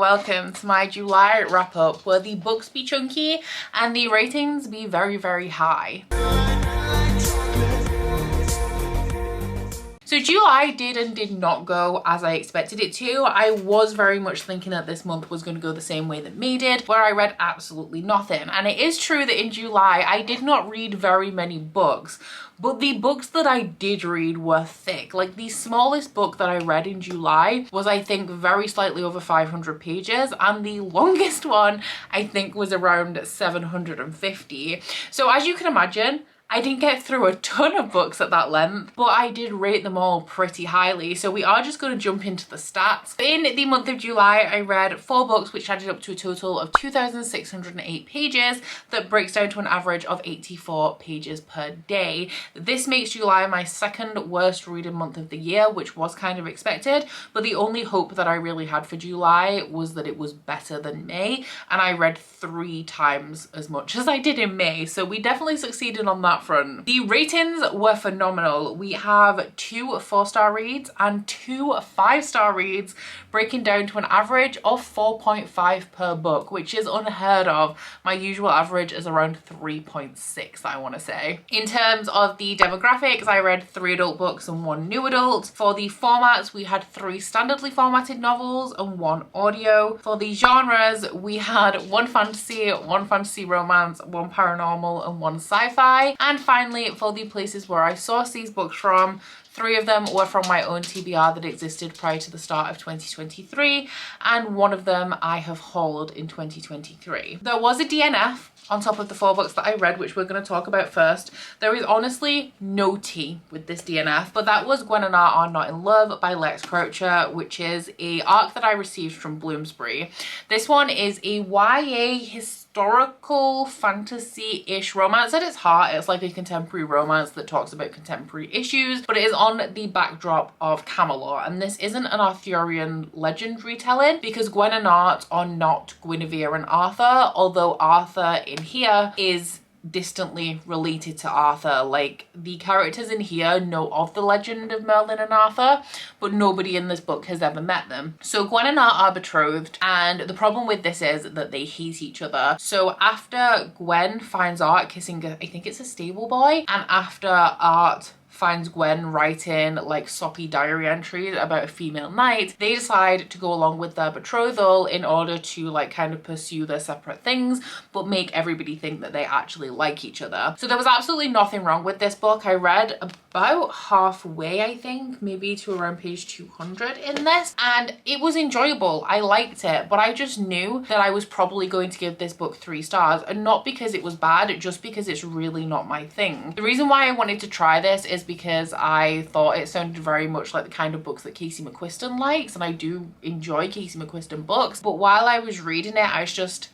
welcome to my July wrap up where the books be chunky and the ratings be very, very high. So July did and did not go as I expected it to. I was very much thinking that this month was going to go the same way that May did, where I read absolutely nothing. And it is true that in July, I did not read very many books, but the books that I did read were thick. Like the smallest book that I read in July was, I think, very slightly over 500 pages. And the longest one, I think, was around 750. So as you can imagine, I didn't get through a ton of books at that length, but I did rate them all pretty highly. So we are just going to jump into the stats. In the month of July, I read 4 books, which added up to a total of 2,608 pages. That breaks down to an average of 84 pages per day. This makes July my second worst reading month of the year, which was kind of expected. But the only hope that I really had for July was that it was better than May. And I read 3 times as much as I did in May. So we definitely succeeded on that front. The ratings were phenomenal. We have 2 4-star reads and 2 5-star reads, breaking down to an average of 4.5 per book, which is unheard of. My usual average is around 3.6, I want to say. In terms of the demographics, I read 3 adult books and 1 new adult. For the formats, we had 3 standardly formatted novels and 1 audio. For the genres, we had 1 fantasy, 1 fantasy romance, 1 paranormal and 1 sci-fi. And finally, for the places where I sourced these books from, 3 of them were from my own TBR that existed prior to the start of 2023, and 1 of them I have hauled in 2023. There was a DNF on top of the 4 books that I read, which we're going to talk about first. There is honestly no tea with this DNF, but that was Gwen and I Are Not in Love by Lex Croucher, which is a arc that I received from Bloomsbury. This one is a YA historical fantasy-ish romance. At its heart, it's like a contemporary romance that talks about contemporary issues, but it is on the backdrop of Camelot. And this isn't an Arthurian legend retelling, because Gwen and Art are not Guinevere and Arthur, although Arthur in here is distantly related to Arthur. Like, the characters in here know of the legend of Merlin and Arthur, but nobody in this book has ever met them. So Gwen and Art are betrothed, and the problem with this is that they hate each other. So after Gwen finds Art kissing, I think it's a stable boy, and after Art finds Gwen writing like soppy diary entries about a female knight, they decide to go along with their betrothal in order to like kind of pursue their separate things, but make everybody think that they actually like each other. So there was absolutely nothing wrong with this book. I read about halfway, I think, maybe to around page 200 in this, and it was enjoyable. I liked it, but I just knew that I was probably going to give this book 3 stars, and not because it was bad, just because it's really not my thing. The reason why I wanted to try this is because I thought it sounded very much like the kind of books that Casey McQuiston likes, and I do enjoy Casey McQuiston books, but while I was reading it, I was just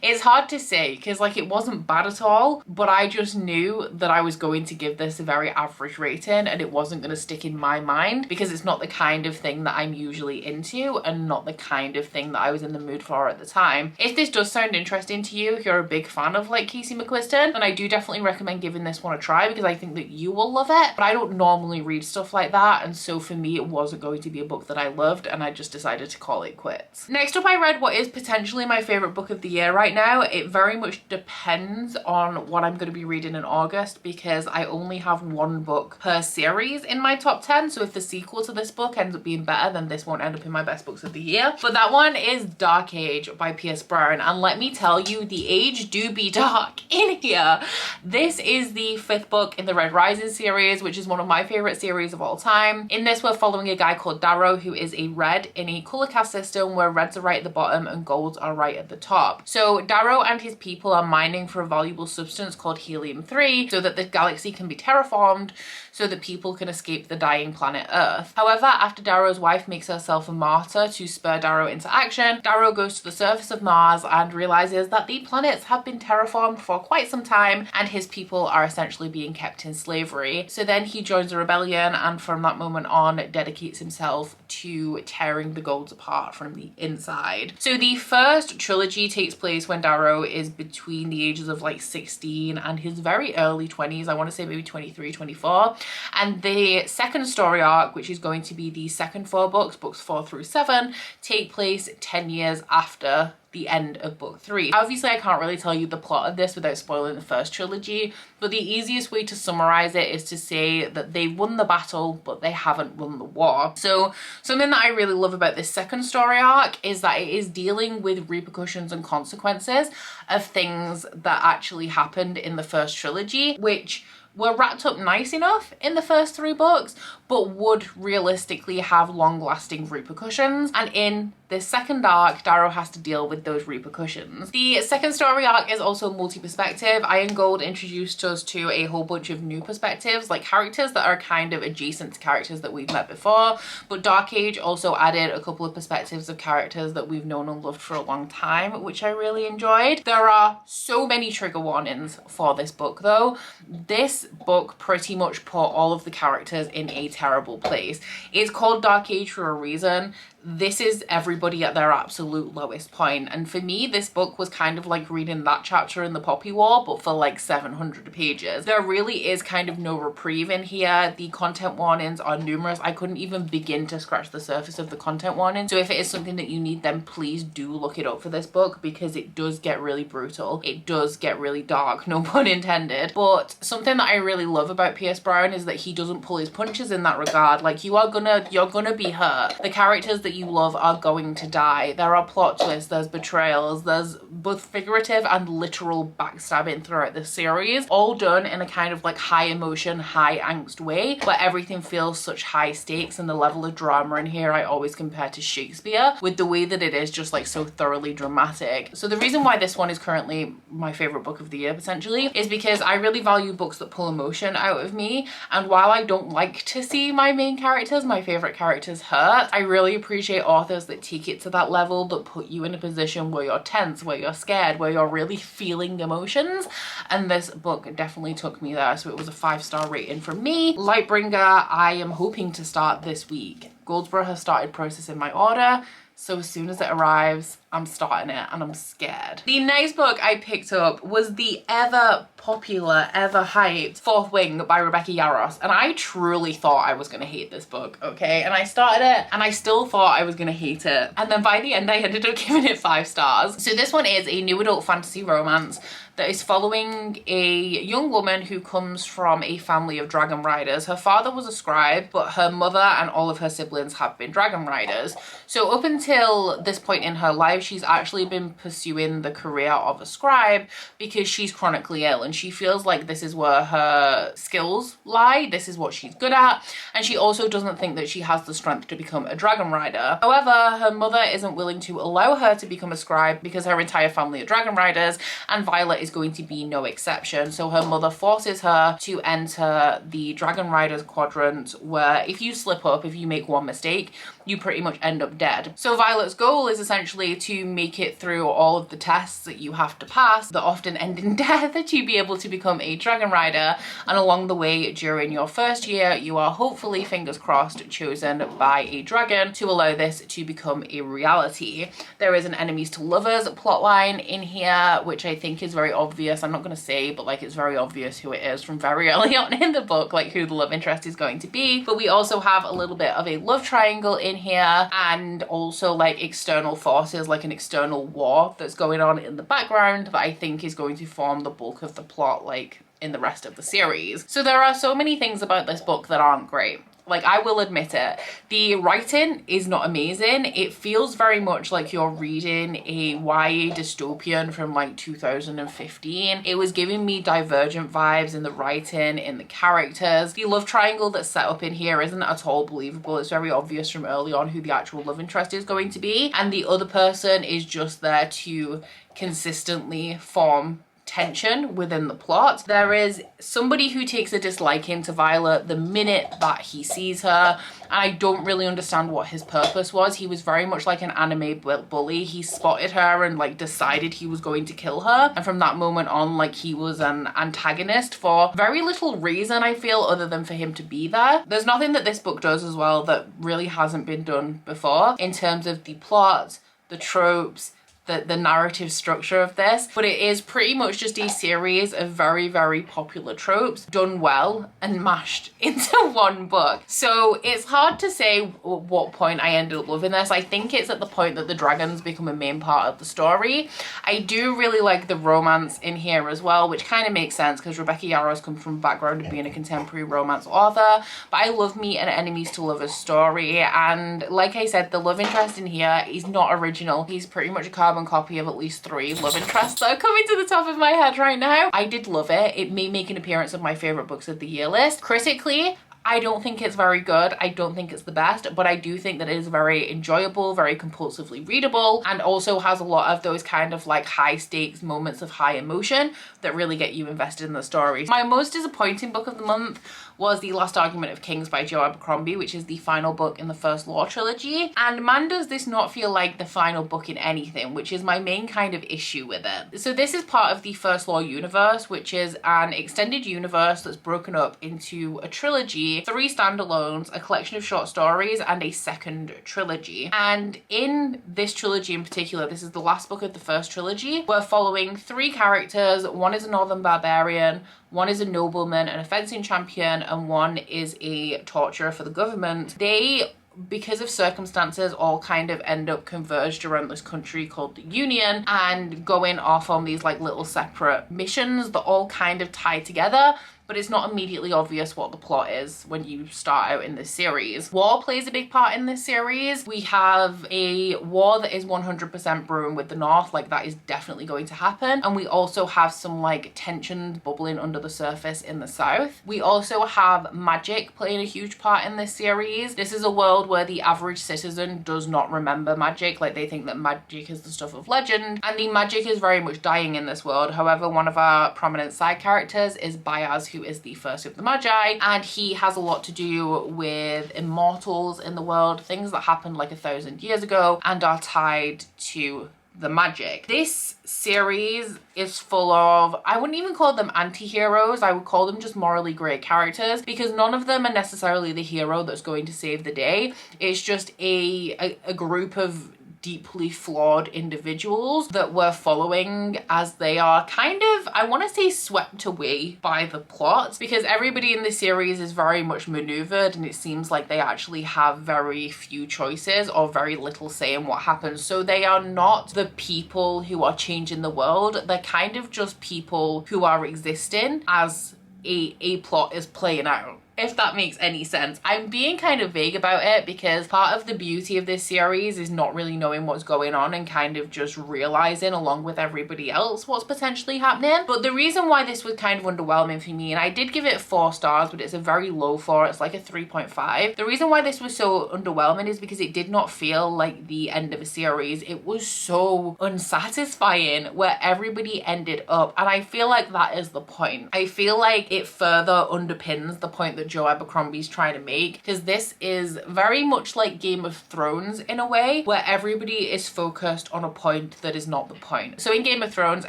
it's hard to say because like it wasn't bad at all, but I just knew that I was going to give this a very average rating and it wasn't going to stick in my mind because it's not the kind of thing that I'm usually into and not the kind of thing that I was in the mood for at the time. If this does sound interesting to you, if you're a big fan of like Casey McQuiston, then I do definitely recommend giving this one a try because I think that you will love it. But I don't normally read stuff like that, and so for me it wasn't going to be a book that I loved, and I just decided to call it quits. Next up, I read what is potentially my favorite book of the year right now. It very much depends on what I'm going to be reading in August because I only have 1 book per series in my top 10, so if the sequel to this book ends up being better, then this won't end up in my best books of the year. But that one is Dark Age by Pierce Brown, and let me tell you, the age do be dark in here. This is the 5th book in the Red Rising series, which is one of my favorite series of all time. In this, we're following a guy called Darrow who is a red in a color cast system where reds are right at the bottom and golds are right at the top. So Darrow and his people are mining for a valuable substance called helium-3 so that the galaxy can be terraformed so that people can escape the dying planet Earth. However, after Darrow's wife makes herself a martyr to spur Darrow into action, Darrow goes to the surface of Mars and realizes that the planets have been terraformed for quite some time and his people are essentially being kept in slavery. So then he joins a rebellion and from that moment on dedicates himself to tearing the golds apart from the inside. So the first trilogy takes place when Darrow is between the ages of like 16 and his very early 20s. I want to say maybe 23, 24. And the second story arc, which is going to be the second 4 books, books 4 through 7, take place 10 years after the end of book 3. Obviously, I can't really tell you the plot of this without spoiling the first trilogy, but the easiest way to summarize it is to say that they won the battle, but they haven't won the war. So something that I really love about this second story arc is that it is dealing with repercussions and consequences of things that actually happened in the first trilogy, which were wrapped up nice enough in the first 3 books, but would realistically have long-lasting repercussions. And in this second arc, Darrow has to deal with those repercussions. The second story arc is also multi-perspective. Iron Gold introduced us to a whole bunch of new perspectives, like characters that are kind of adjacent to characters that we've met before, but Dark Age also added a couple of perspectives of characters that we've known and loved for a long time, which I really enjoyed. There are so many trigger warnings for this book though. This book pretty much put all of the characters in a terrible place. It's called Dark Age for a reason. This is everybody at their absolute lowest point. And for me, this book was kind of like reading that chapter in the Poppy War, but for like 700 pages. There really is kind of no reprieve in here. The content warnings are numerous. I couldn't even begin to scratch the surface of the content warnings. So if it is something that you need, then please do look it up for this book, because it does get really brutal. It does get really dark, no pun intended. But something that I really love about Pierce Brown is that he doesn't pull his punches in that regard. Like, you're gonna be hurt. The characters that you love are going to die. There are plot twists, there's betrayals, there's both figurative and literal backstabbing throughout the series, all done in a kind of like high emotion, high angst way, where everything feels such high stakes, and the level of drama in here I always compare to Shakespeare, with the way that it is just like so thoroughly dramatic. So the reason why this one is currently my favorite book of the year potentially is because I really value books that pull emotion out of me, and while I don't like to see my main characters, my favorite characters, hurt, I really appreciate authors that take it to that level, that put you in a position where you're tense, where you're scared, where you're really feeling emotions. And this book definitely took me there, so it was a 5-star rating from me. Lightbringer, I am hoping to start this week. Goldsboro has started processing my order, so as soon as it arrives, I'm starting it, and I'm scared. The next book I picked up was the ever popular, ever hyped Fourth Wing by Rebecca Yarros, and I truly thought I was gonna hate this book, okay? And I started it, and I still thought I was gonna hate it, and then by the end I ended up giving it 5 stars. So this one is a new adult fantasy romance that is following a young woman who comes from a family of dragon riders. Her father was a scribe, but her mother and all of her siblings have been dragon riders. So up until this point in her life, she's actually been pursuing the career of a scribe because she's chronically ill, and she feels like this is where her skills lie, this is what she's good at, and she also doesn't think that she has the strength to become a dragon rider. However, her mother isn't willing to allow her to become a scribe because her entire family are dragon riders, and Violet is going to be no exception. So her mother forces her to enter the dragon riders quadrant, where if you slip up, if you make one mistake, you pretty much end up dead. So Violet's goal is essentially to make it through all of the tests that you have to pass that often end in death to be able to become a dragon rider. And along the way, during your first year, you are hopefully, fingers crossed, chosen by a dragon to allow this to become a reality. There is an enemies to lovers plotline in here, which I think is very obvious. I'm not going to say, but like, it's very obvious who it is from very early on in the book, like who the love interest is going to be. But we also have a little bit of a love triangle in here, and also like external forces, like an external war that's going on in the background that I think is going to form the bulk of the plot, like in the rest of the series. So there are so many things about this book that aren't great. Like, I will admit it. The writing is not amazing. It feels very much like you're reading a YA dystopian from like 2015. It was giving me Divergent vibes in the writing, in the characters. The love triangle that's set up in here isn't at all believable. It's very obvious from early on who the actual love interest is going to be. And the other person is just there to consistently form tension within the plot. There is somebody who takes a disliking to Violet the minute that he sees her. I don't really understand what his purpose was. He was very much like an anime bully. He spotted her and like decided he was going to kill her, and from that moment on, like, he was an antagonist for very little reason, I feel, other than for him to be there. There's nothing that this book does as well that really hasn't been done before in terms of the plot, the tropes, the narrative structure of this, but it is pretty much just a series of very, very popular tropes done well and mashed into one book. So it's hard to say at what point I ended up loving this. I think it's at the point that the dragons become a main part of the story. I do really like the romance in here as well, which kind of makes sense because Rebecca Yarros comes from a background of being a contemporary romance author, but I love me an enemies to lovers story, and like I said, the love interest in here is not original. He's pretty much a carbon copy of at least 3 love interests that are coming to the top of my head right now. I did love it. It may make an appearance of my favorite books of the year list. Critically, I don't think it's very good. I don't think it's the best, but I do think that it is very enjoyable, very compulsively readable, and also has a lot of those kind of like high stakes moments of high emotion that really get you invested in the story. My most disappointing book of the month was The Last Argument of Kings by Jo Abercrombie, which is the final book in the First Law trilogy. And man, does this not feel like the final book in anything, which is my main kind of issue with it. So this is part of the First Law universe, which is an extended universe that's broken up into a trilogy, 3 standalones, a collection of short stories, and a second trilogy. And in this trilogy in particular, this is the last book of the first trilogy, we're following 3 characters. One is a northern barbarian, one is a nobleman and a fencing champion, and one is a torturer for the government. They, because of circumstances, all kind of end up converged around this country called the Union and going off on these like little separate missions that all kind of tie together, but it's not immediately obvious what the plot is when you start out in this series. War plays a big part in this series. We have a war that is 100% brewing with the North, like that is definitely going to happen. And we also have some like tension bubbling under the surface in the South. We also have magic playing a huge part in this series. This is a world where the average citizen does not remember magic, like they think that magic is the stuff of legend, and the magic is very much dying in this world. However, one of our prominent side characters is Bayaz, who is the first of the Magi, and he has a lot to do with immortals in the world, things that happened like 1,000 years ago and are tied to the magic. This series is full of, I wouldn't even call them anti-heroes, I would call them just morally grey characters, because none of them are necessarily the hero that's going to save the day. It's just a group of deeply flawed individuals that we're following as they are kind of, I want to say, swept away by the plot, because everybody in this series is very much maneuvered and it seems like they actually have very few choices or very little say in what happens. So they are not the people who are changing the world, they're kind of just people who are existing as a plot is playing out, if that makes any sense. I'm being kind of vague about it because part of the beauty of this series is not really knowing what's going on and kind of just realizing along with everybody else what's potentially happening. But the reason why this was kind of underwhelming for me, and I did give it 4 stars, but it's a very low 4, it's like a 3.5. The reason why this was so underwhelming is because it did not feel like the end of a series. It was so unsatisfying where everybody ended up, and I feel like that is the point. I feel like it further underpins the point that Jo Abercrombie's trying to make, because this is very much like Game of Thrones in a way, where everybody is focused on a point that is not the point. So in Game of Thrones,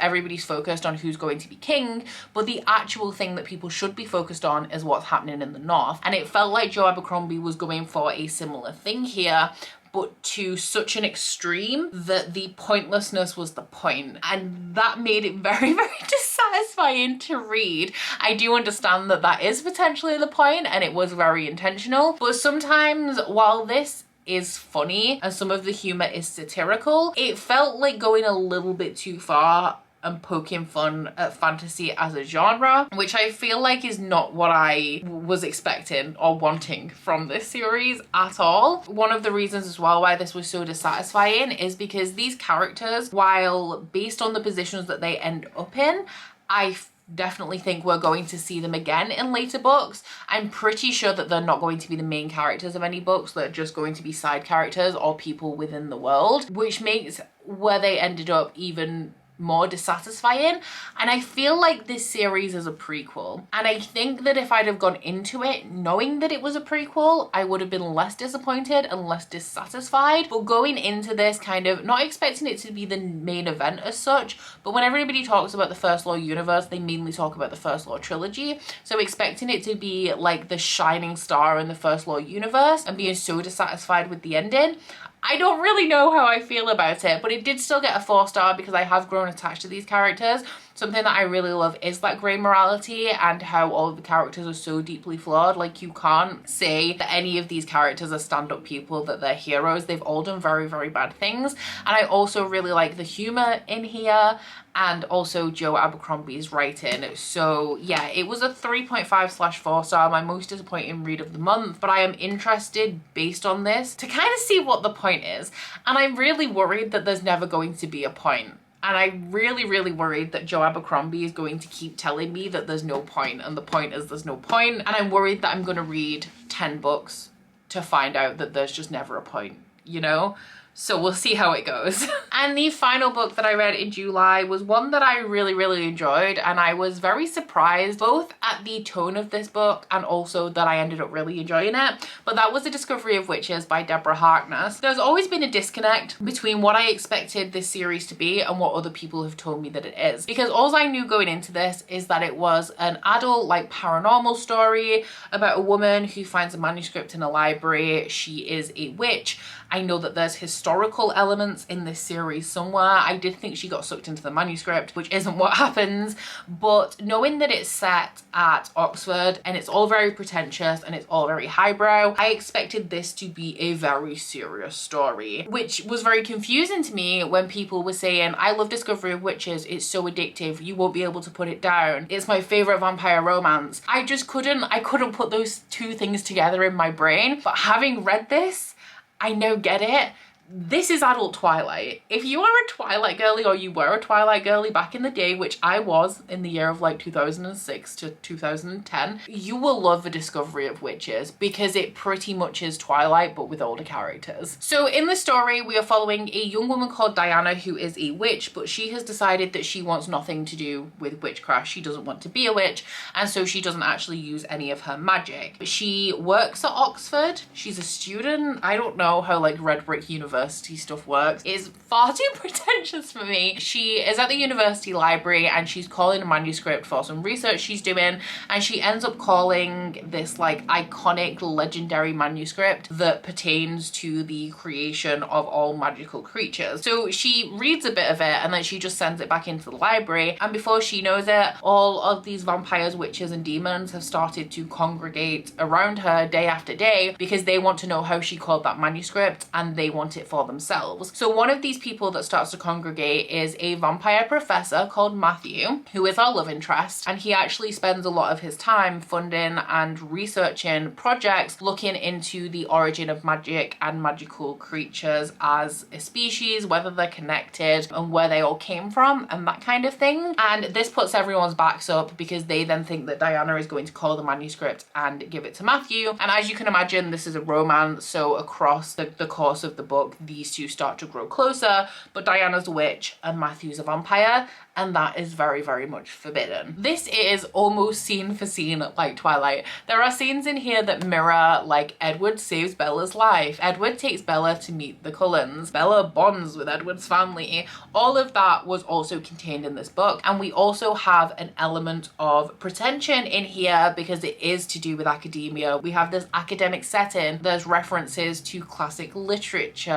everybody's focused on who's going to be king, but the actual thing that people should be focused on is what's happening in the North. And it felt like Jo Abercrombie was going for a similar thing here, but to such an extreme that the pointlessness was the point, and that made it very, very dissatisfying to read. I do understand that that is potentially the point and it was very intentional, but sometimes while this is funny and some of the humor is satirical, it felt like going a little bit too far and poking fun at fantasy as a genre, which I feel like is not what I was expecting or wanting from this series at all. One of the reasons as well why this was so dissatisfying is because these characters, while based on the positions that they end up in, I definitely think we're going to see them again in later books. I'm pretty sure that they're not going to be the main characters of any books, they're just going to be side characters or people within the world, which makes where they ended up even more dissatisfying. And I feel like this series is a prequel, and I think that if I'd have gone into it knowing that it was a prequel, I would have been less disappointed and less dissatisfied. But going into this kind of not expecting it to be the main event as such, but when everybody talks about the First Law universe, they mainly talk about the First Law trilogy, so expecting it to be like the shining star in the First Law universe and being so dissatisfied with the ending, I don't really know how I feel about it, but it did still get a 4-star because I have grown attached to these characters. Something that I really love is that grey morality and how all of the characters are so deeply flawed. Like, you can't say that any of these characters are stand-up people, that they're heroes. They've all done very, very bad things. And I also really like the humour in here, and also Joe Abercrombie's writing. So yeah, it was a 3.5/4-star, my most disappointing read of the month, but I am interested based on this to kind of see what the point is. And I'm really worried that there's never going to be a point. And I'm really, really worried that Joe Abercrombie is going to keep telling me that there's no point, and the point is there's no point. And I'm worried that I'm going to read 10 books to find out that there's just never a point, you know? So we'll see how it goes. And the final book that I read in July was one that I really, really enjoyed, and I was very surprised both at the tone of this book and also that I ended up really enjoying it. But that was The Discovery of Witches by Deborah Harkness. There's always been a disconnect between what I expected this series to be and what other people have told me that it is. Because all I knew going into this is that it was an adult, like, paranormal story about a woman who finds a manuscript in a library. She is a witch. I know that there's historical elements in this series somewhere. I did think she got sucked into the manuscript, which isn't what happens, but knowing that it's set at Oxford and it's all very pretentious and it's all very highbrow, I expected this to be a very serious story, which was very confusing to me when people were saying, I love Discovery of Witches, it's so addictive, you won't be able to put it down, it's my favorite vampire romance. I couldn't put those two things together in my brain, but having read this, I now get it. This is adult Twilight. If you are a Twilight girly, or you were a Twilight girly back in the day, which I was in the year of like 2006 to 2010, you will love The Discovery of Witches because it pretty much is Twilight but with older characters. So in the story, we are following a young woman called Diana who is a witch, but she has decided that she wants nothing to do with witchcraft. She doesn't want to be a witch, and so she doesn't actually use any of her magic. She works at Oxford. She's a student. I don't know how like Red Brick University stuff works. It's far too pretentious for me. She is at the university library and she's calling a manuscript for some research she's doing, and she ends up calling this like iconic legendary manuscript that pertains to the creation of all magical creatures. So she reads a bit of it and then she just sends it back into the library, and before she knows it, all of these vampires, witches and demons have started to congregate around her day after day because they want to know how she called that manuscript and they want it for themselves. So one of these people that starts to congregate is a vampire professor called Matthew, who is our love interest, and he actually spends a lot of his time funding and researching projects looking into the origin of magic and magical creatures as a species, whether they're connected and where they all came from and that kind of thing. And this puts everyone's backs up because they then think that Diana is going to call the manuscript and give it to Matthew. And as you can imagine, this is a romance, so across the course of the book, these two start to grow closer, but Diana's a witch and Matthew's a vampire, and that is very, very much forbidden. This is almost scene for scene like Twilight. There are scenes in here that mirror like Edward saves Bella's life. Edward takes Bella to meet the Cullens. Bella bonds with Edward's family. All of that was also contained in this book. And we also have an element of pretension in here because it is to do with academia. We have this academic setting. There's references to classic literature,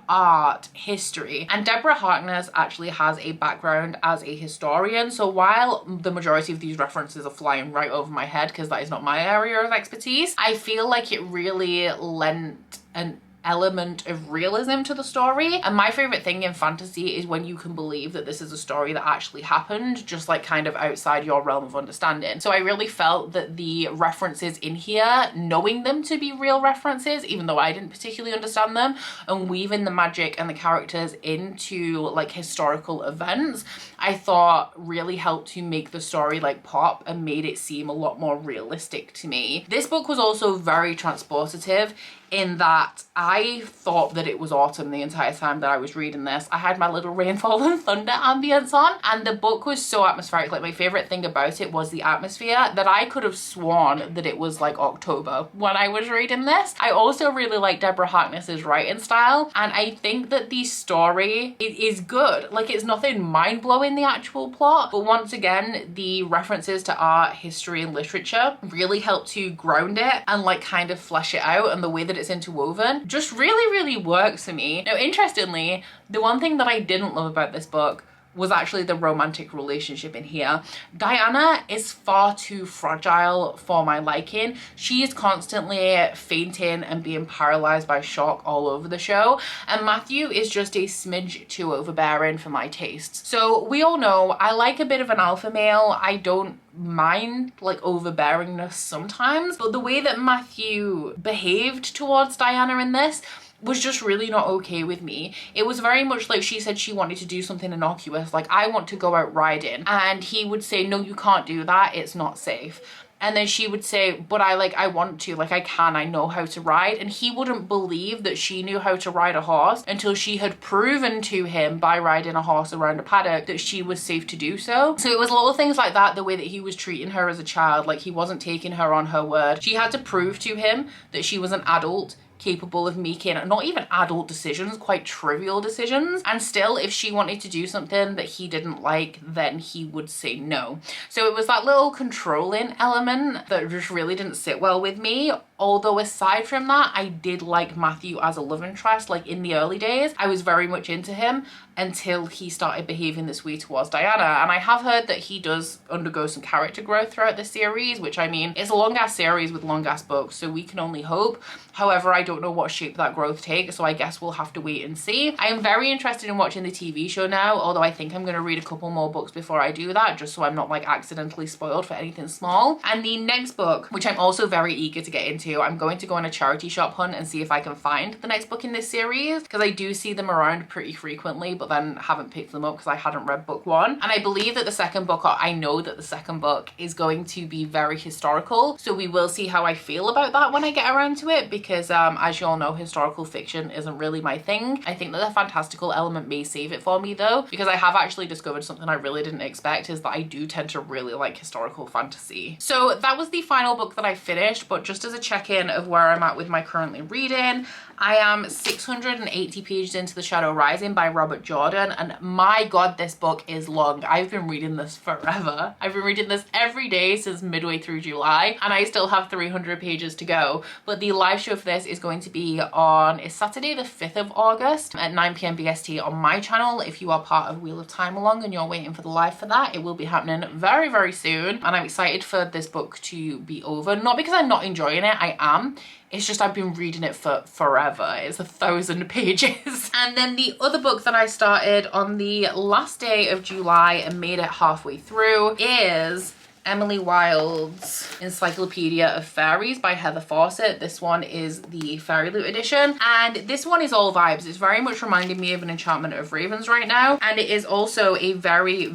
art, history. And Deborah Harkness actually has a background as a historian, so while the majority of these references are flying right over my head because that is not my area of expertise, I feel like it really lent an element of realism to the story. And my favorite thing in fantasy is when you can believe that this is a story that actually happened, just like kind of outside your realm of understanding. So I really felt that the references in here, knowing them to be real references, even though I didn't particularly understand them, and weaving the magic and the characters into like historical events, I thought really helped to make the story like pop and made it seem a lot more realistic to me. This book was also very transportative in that I thought that it was autumn the entire time that I was reading this. I had my little Rainfall and Thunder ambience on, and the book was so atmospheric. Like, my favorite thing about it was the atmosphere, that I could have sworn that it was like October when I was reading this. I also really like Deborah Harkness's writing style, and I think that the story is good. Like, it's nothing mind-blowing, the actual plot, but once again, the references to art, history and literature really help to ground it and like kind of flesh it out, and the way that it's interwoven just really works for me. Now, interestingly, the one thing that I didn't love about this book was actually the romantic relationship in here. Diana is far too fragile for my liking. She is constantly fainting and being paralyzed by shock all over the show, and Matthew is just a smidge too overbearing for my taste. So we all know I like a bit of an alpha male. I don't mind like overbearingness sometimes, but the way that Matthew behaved towards Diana in this was just really not okay with me. It was very much like she said she wanted to do something innocuous, like I want to go out riding, and he would say, no, you can't do that, it's not safe. And then she would say, but I want to, like I can, I know how to ride. And he wouldn't believe that she knew how to ride a horse until she had proven to him by riding a horse around a paddock that she was safe to do so. So it was little things like that, the way that he was treating her as a child, like he wasn't taking her on her word. She had to prove to him that she was an adult capable of making not even adult decisions, quite trivial decisions. And still, if she wanted to do something that he didn't like, then he would say no. So it was that little controlling element that just really didn't sit well with me. Although aside from that, I did like Matthew as a love interest. Like in the early days, I was very much into him until he started behaving this way towards Diana. And I have heard that he does undergo some character growth throughout the series, which I mean, it's a long ass series with long ass books, so we can only hope. However, I don't know what shape that growth takes, so I guess we'll have to wait and see. I am very interested in watching the TV show now, although I think I'm going to read a couple more books before I do that, just so I'm not like accidentally spoiled for anything small. And the next book, which I'm also very eager to get into, I'm going to go on a charity shop hunt and see if I can find the next book in this series, because I do see them around pretty frequently, but then haven't picked them up because I hadn't read book one. And I believe that the second book, or I know that the second book is going to be very historical, so we will see how I feel about that when I get around to it, because as you all know, historical fiction isn't really my thing. I think that the fantastical element may save it for me though, because I have actually discovered something I really didn't expect, is that I do tend to really like historical fantasy. So that was the final book that I finished, but just as a check-in of where I'm at with my currently reading, I am 680 pages into The Shadow Rising by Robert Jordan, and my god, this book is long. I've been reading this forever. I've been reading this every day since midway through July, and I still have 300 pages to go. But the live show for this is going to be on Saturday the 5th of August at 9 p.m. BST on my channel. If you are part of Wheel of Time along and you're waiting for the live for that, it will be happening very soon, and I'm excited for this book to be over. Not because I'm not enjoying it, I am. It's just I've been reading it for forever. It's 1,000 pages. And then the other book that I started on the last day of July and made it halfway through is Emily Wilde's Encyclopedia of Fairies by Heather Fawcett. This one is the Fairy Loot edition, and this one is all vibes. It's very much reminding me of An Enchantment of Ravens right now, and it is also a very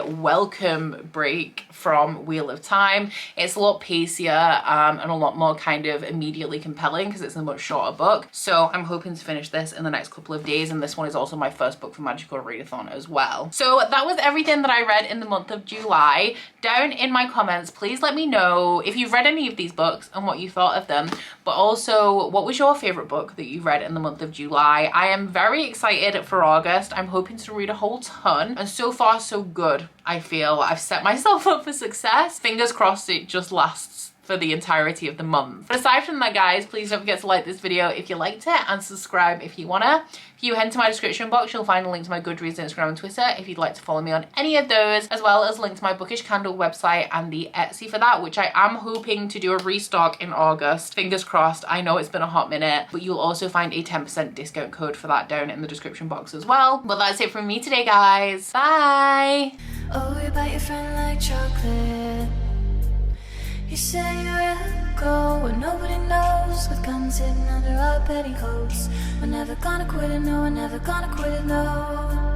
welcome break from Wheel of Time. It's a lot pacier and a lot more kind of immediately compelling because it's a much shorter book. So I'm hoping to finish this in the next couple of days, and this one is also my first book for Magical Readathon as well. So that was everything that I read in the month of July. Down in my comments, please let me know if you've read any of these books and what you thought of them, but also what was your favorite book that you read in the month of July. I am very excited for August. I'm hoping to read a whole ton, and so far so good. I feel I've set myself up for success. Fingers crossed it just lasts for the entirety of the month. But aside from that, guys, please don't forget to like this video if you liked it, and subscribe if you wanna. If you head to my description box, you'll find a link to my Goodreads, Instagram and Twitter if you'd like to follow me on any of those, as well as a link to my Bookish Candle website and the Etsy for that, which I am hoping to do a restock in August. Fingers crossed. I know it's been a hot minute, but you'll also find a 10% discount code for that down in the description box as well. But that's it from me today, guys. Bye! Oh, you bite your friend like chocolate. You say you'll go where nobody knows, with guns hidden under our petticoats. We're never gonna quit it, no, we're never gonna quit it, no.